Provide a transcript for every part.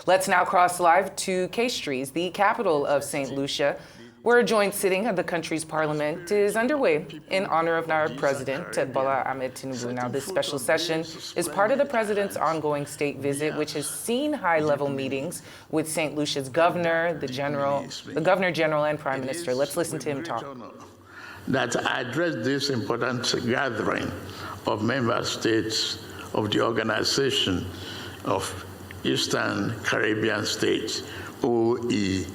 Let's now cross live to Castries, the capital of St. Lucia, where a joint sitting of the country's parliament is underway in honor of our president, Bola Tinubu. Now, this special session is part of the president's ongoing state visit, which has seen high-level meetings with St. Lucia's governor, the governor general, and prime minister. Let's listen to him talk. That I address this important gathering of member states of the Organization of Eastern Caribbean States, OECS.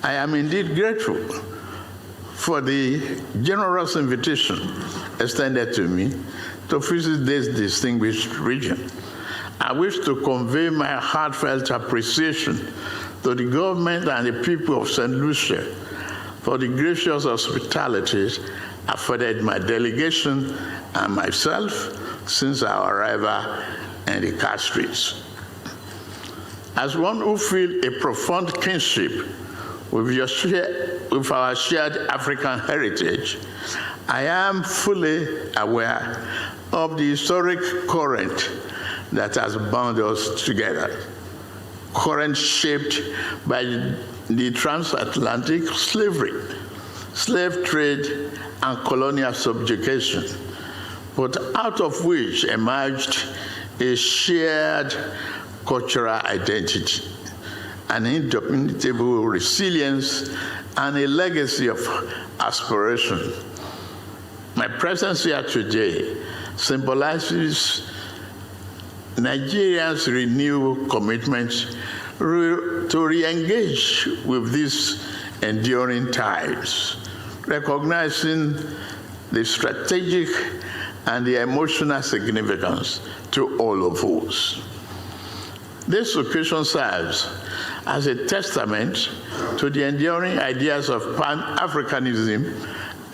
I am indeed grateful for the generous invitation extended to me to visit this distinguished region. I wish to convey my heartfelt appreciation to the government and the people of St. Lucia for the gracious hospitality afforded my delegation and myself since our arrival in the Castries. As one who feels a profound kinship with our shared African heritage, I am fully aware of the historic current that has bound us together, current shaped by the transatlantic slavery, slave trade, and colonial subjugation, but out of which emerged a shared cultural identity, an indomitable resilience, and a legacy of aspiration. My presence here today symbolizes Nigeria's renewed commitment to re-engage with these enduring ties, recognizing the strategic and the emotional significance to all of us. This occasion serves as a testament to the enduring ideas of Pan-Africanism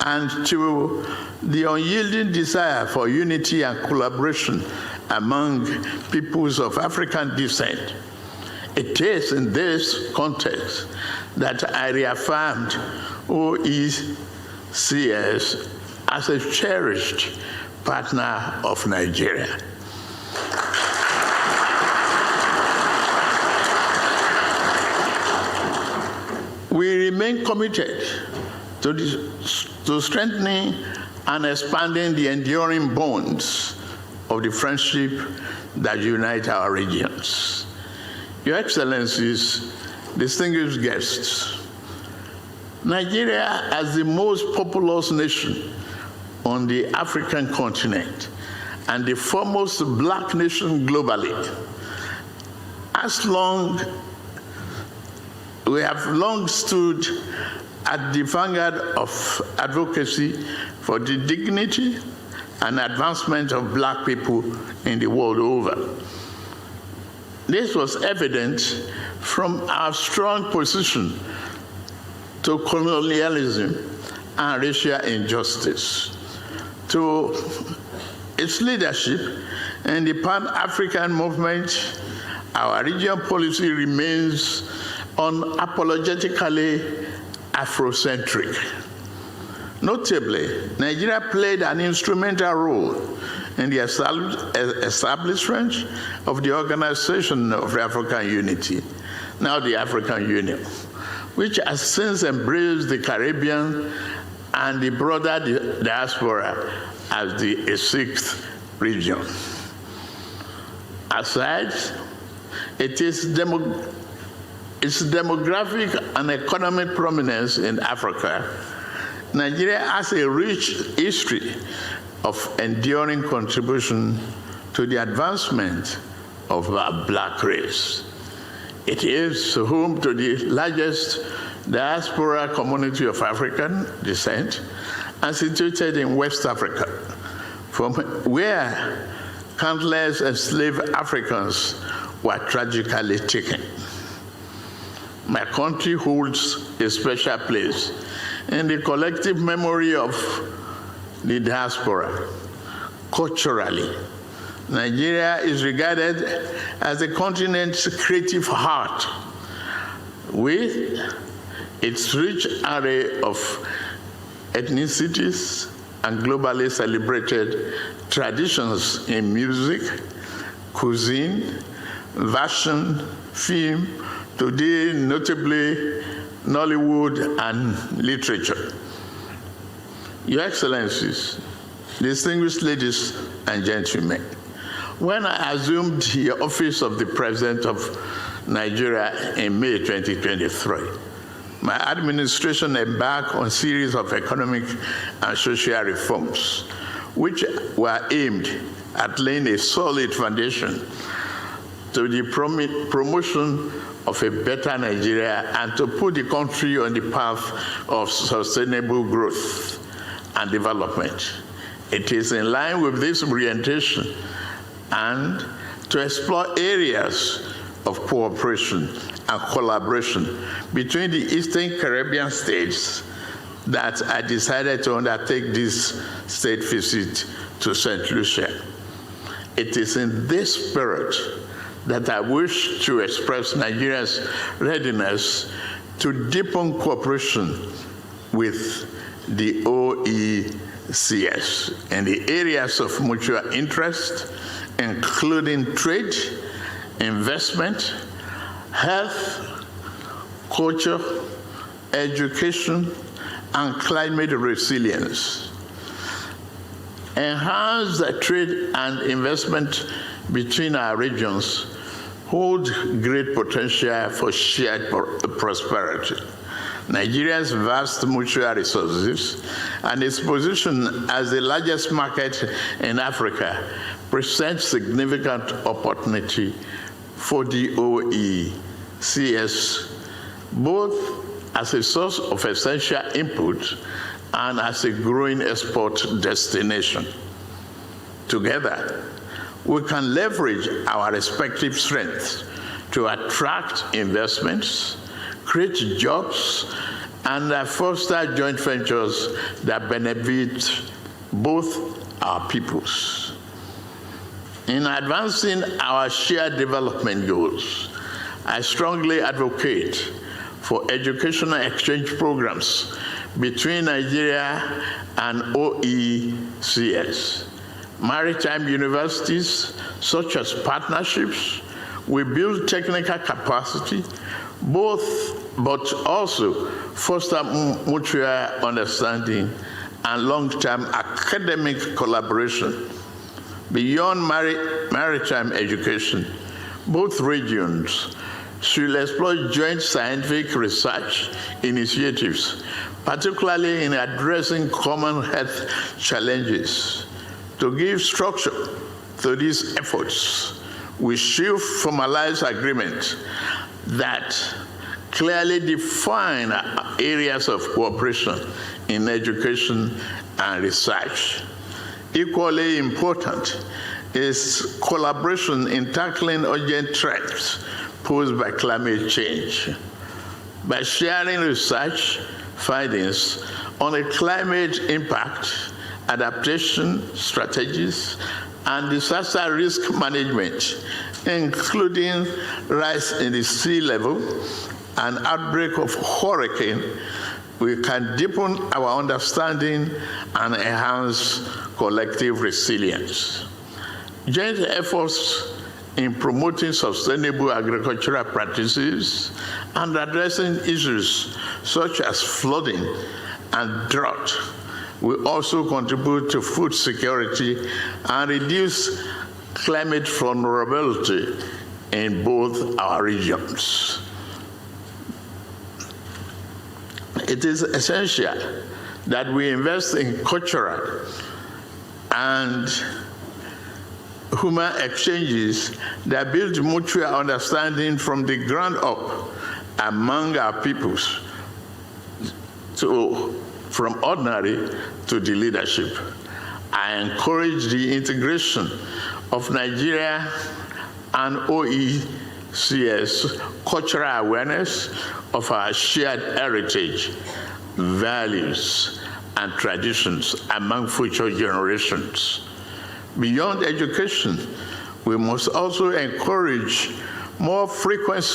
and to the unyielding desire for unity and collaboration among peoples of African descent. It is in this context that I reaffirmed OECS as a cherished partner of Nigeria. We remain committed to strengthening and expanding the enduring bonds of the friendship that unite our regions. Your Excellencies, distinguished guests, Nigeria, as the most populous nation on the African continent and the foremost black nation globally, we have long stood at the vanguard of advocacy for the dignity and advancement of black people in the world over. This was evident from our strong position to colonialism and racial injustice, to its leadership in the Pan-African movement. Our regional policy remains unapologetically Afrocentric. Notably, Nigeria played an instrumental role in the establishment of the Organization of African Unity, now the African Union, which has since embraced the Caribbean and the broader diaspora as a sixth region. Aside, its demographic and economic prominence in Africa, Nigeria has a rich history of enduring contribution to the advancement of our black race. It is home to the largest diaspora community of African descent and situated in West Africa, from where countless enslaved Africans were tragically taken. My country holds a special place in the collective memory of the diaspora. Culturally, Nigeria is regarded as the continent's creative heart, with its rich array of ethnicities and globally celebrated traditions in music, cuisine, fashion, film, today notably Nollywood and literature. Your Excellencies, distinguished ladies and gentlemen, when I assumed the office of the President of Nigeria in May 2023, my administration embarked on a series of economic and social reforms, which were aimed at laying a solid foundation to the promotion of a better Nigeria and to put the country on the path of sustainable growth and development. It is in line with this orientation and to explore areas of cooperation and collaboration between the Eastern Caribbean states that I decided to undertake this state visit to St. Lucia. It is in this spirit that I wish to express Nigeria's readiness to deepen cooperation with the OECS in the areas of mutual interest, including trade, investment, health, culture, education, and climate resilience. Enhance the trade and investment between our regions hold great potential for shared prosperity. Nigeria's vast mutual resources and its position as the largest market in Africa present significant opportunity for the OECS, both as a source of essential input and as a growing export destination. Together, we can leverage our respective strengths to attract investments, create jobs, and foster joint ventures that benefit both our peoples. In advancing our shared development goals, I strongly advocate for educational exchange programs between Nigeria and OECS. Maritime universities, such as partnerships, will build technical capacity, but also foster mutual understanding and long-term academic collaboration. Beyond maritime education, both regions should explore joint scientific research initiatives, particularly in addressing common health challenges. To give structure to these efforts, we should formalize agreements that clearly define areas of cooperation in education and research. Equally important is collaboration in tackling urgent threats posed by climate change. By sharing research findings on the climate impact, adaptation strategies, and disaster risk management, including rise in the sea level and outbreak of hurricane, we can deepen our understanding and enhance collective resilience. Joint efforts in promoting sustainable agricultural practices and addressing issues such as flooding and drought will also contribute to food security and reduce climate vulnerability in both our regions. It is essential that we invest in cultural and human exchanges that build mutual understanding from the ground up among our peoples, from ordinary to the leadership. I encourage the integration of Nigeria and OECS cultural awareness of our shared heritage, values, and traditions among future generations. Beyond education, we must also encourage more frequent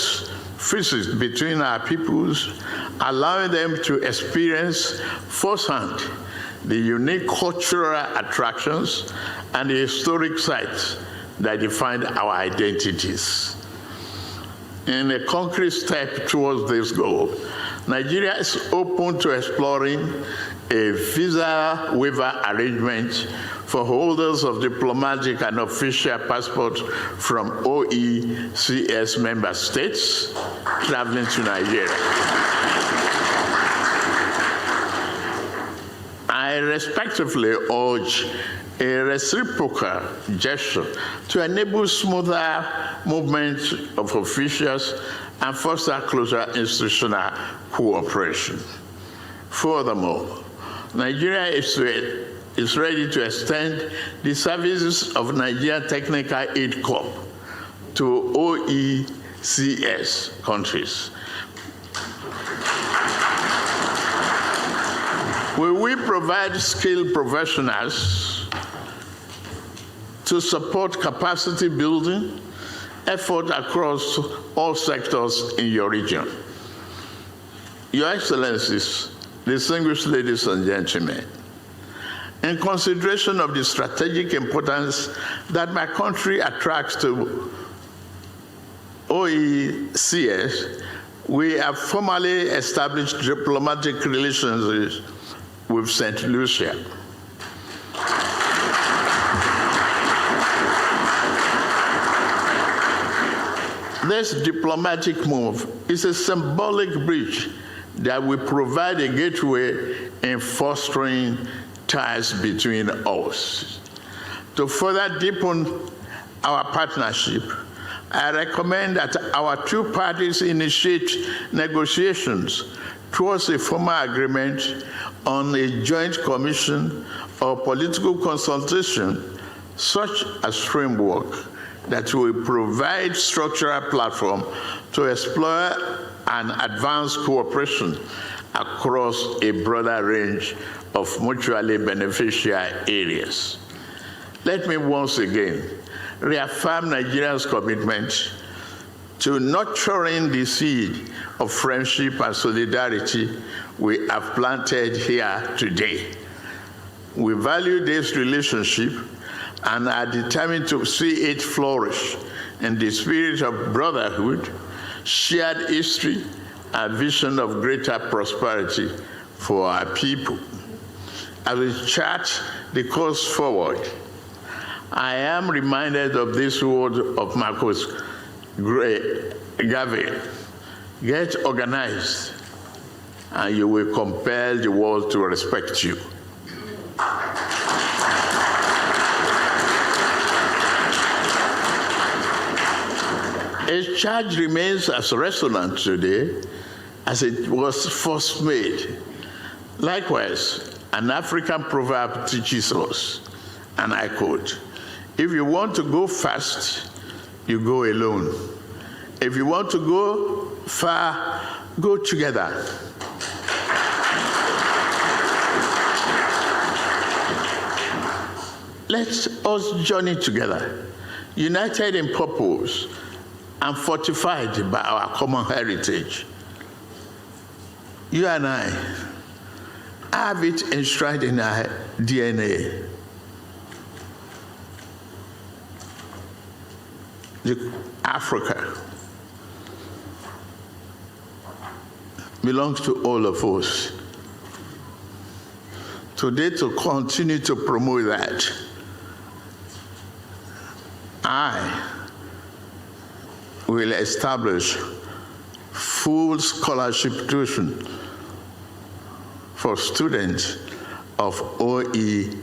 visits between our peoples, allowing them to experience firsthand the unique cultural attractions and the historic sites that define our identities. in a concrete step towards this goal. Nigeria is open to exploring a visa waiver arrangement for holders of diplomatic and official passports from OECS member states traveling to Nigeria. I respectfully urge a reciprocal gesture to enable smoother movement of officials and foster closer institutional cooperation. Furthermore, Nigeria is ready to extend the services of Nigeria Technical Aid Corps to OECS countries. Will we provide skilled professionals to support capacity building effort across all sectors in your region? Your Excellencies, distinguished ladies and gentlemen, in consideration of the strategic importance that my country attracts to OECS, we have formally established diplomatic relations with St. Lucia. This diplomatic move is a symbolic bridge that will provide a gateway in fostering ties between us. To further deepen our partnership, I recommend that our two parties initiate negotiations towards a formal agreement on a joint commission or political consultation, such as framework that will provide structural platform to explore and advance cooperation across a broader range of mutually beneficial areas. Let me once again reaffirm Nigeria's commitment to nurturing the seed of friendship and solidarity we have planted here today. We value this relationship and are determined to see it flourish in the spirit of brotherhood, shared history, and vision of greater prosperity for our people. As we chart the course forward, I am reminded of this word of Marcus Garvey: get organized, and you will compel the world to respect you. His charge remains as resonant today as it was first made. Likewise, an African proverb teaches us, and I quote, "If you want to go fast, you go alone. If you want to go far, go together." Let us journey together, united in purpose and fortified by our common heritage. You and I have it enshrined in our DNA. Africa belongs to all of us. Today, to continue to promote that, I will establish full scholarship tuition for students of OECS.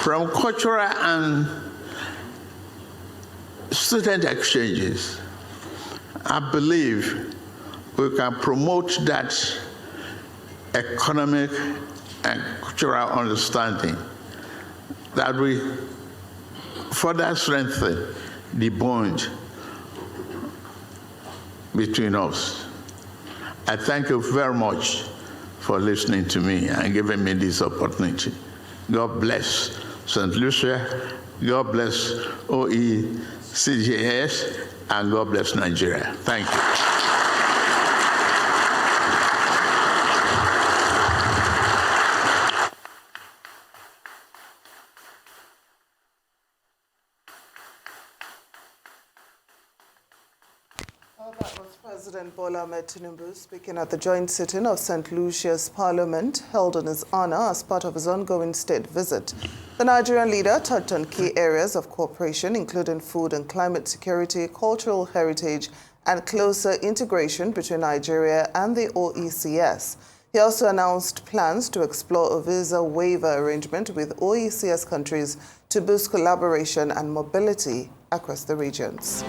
From cultural and student exchanges, I believe we can promote that economic and cultural understanding that we further strengthen the bond between us. I thank you very much for listening to me and giving me this opportunity. God bless St. Lucia, God bless OECS, and God bless Nigeria. Thank you. Well, that was President Bola Tinubu speaking at the joint sitting of St. Lucia's Parliament held in his honor as part of his ongoing state visit. The Nigerian leader touched on key areas of cooperation, including food and climate security, cultural heritage, and closer integration between Nigeria and the OECS. He also announced plans to explore a visa waiver arrangement with OECS countries to boost collaboration and mobility across the regions.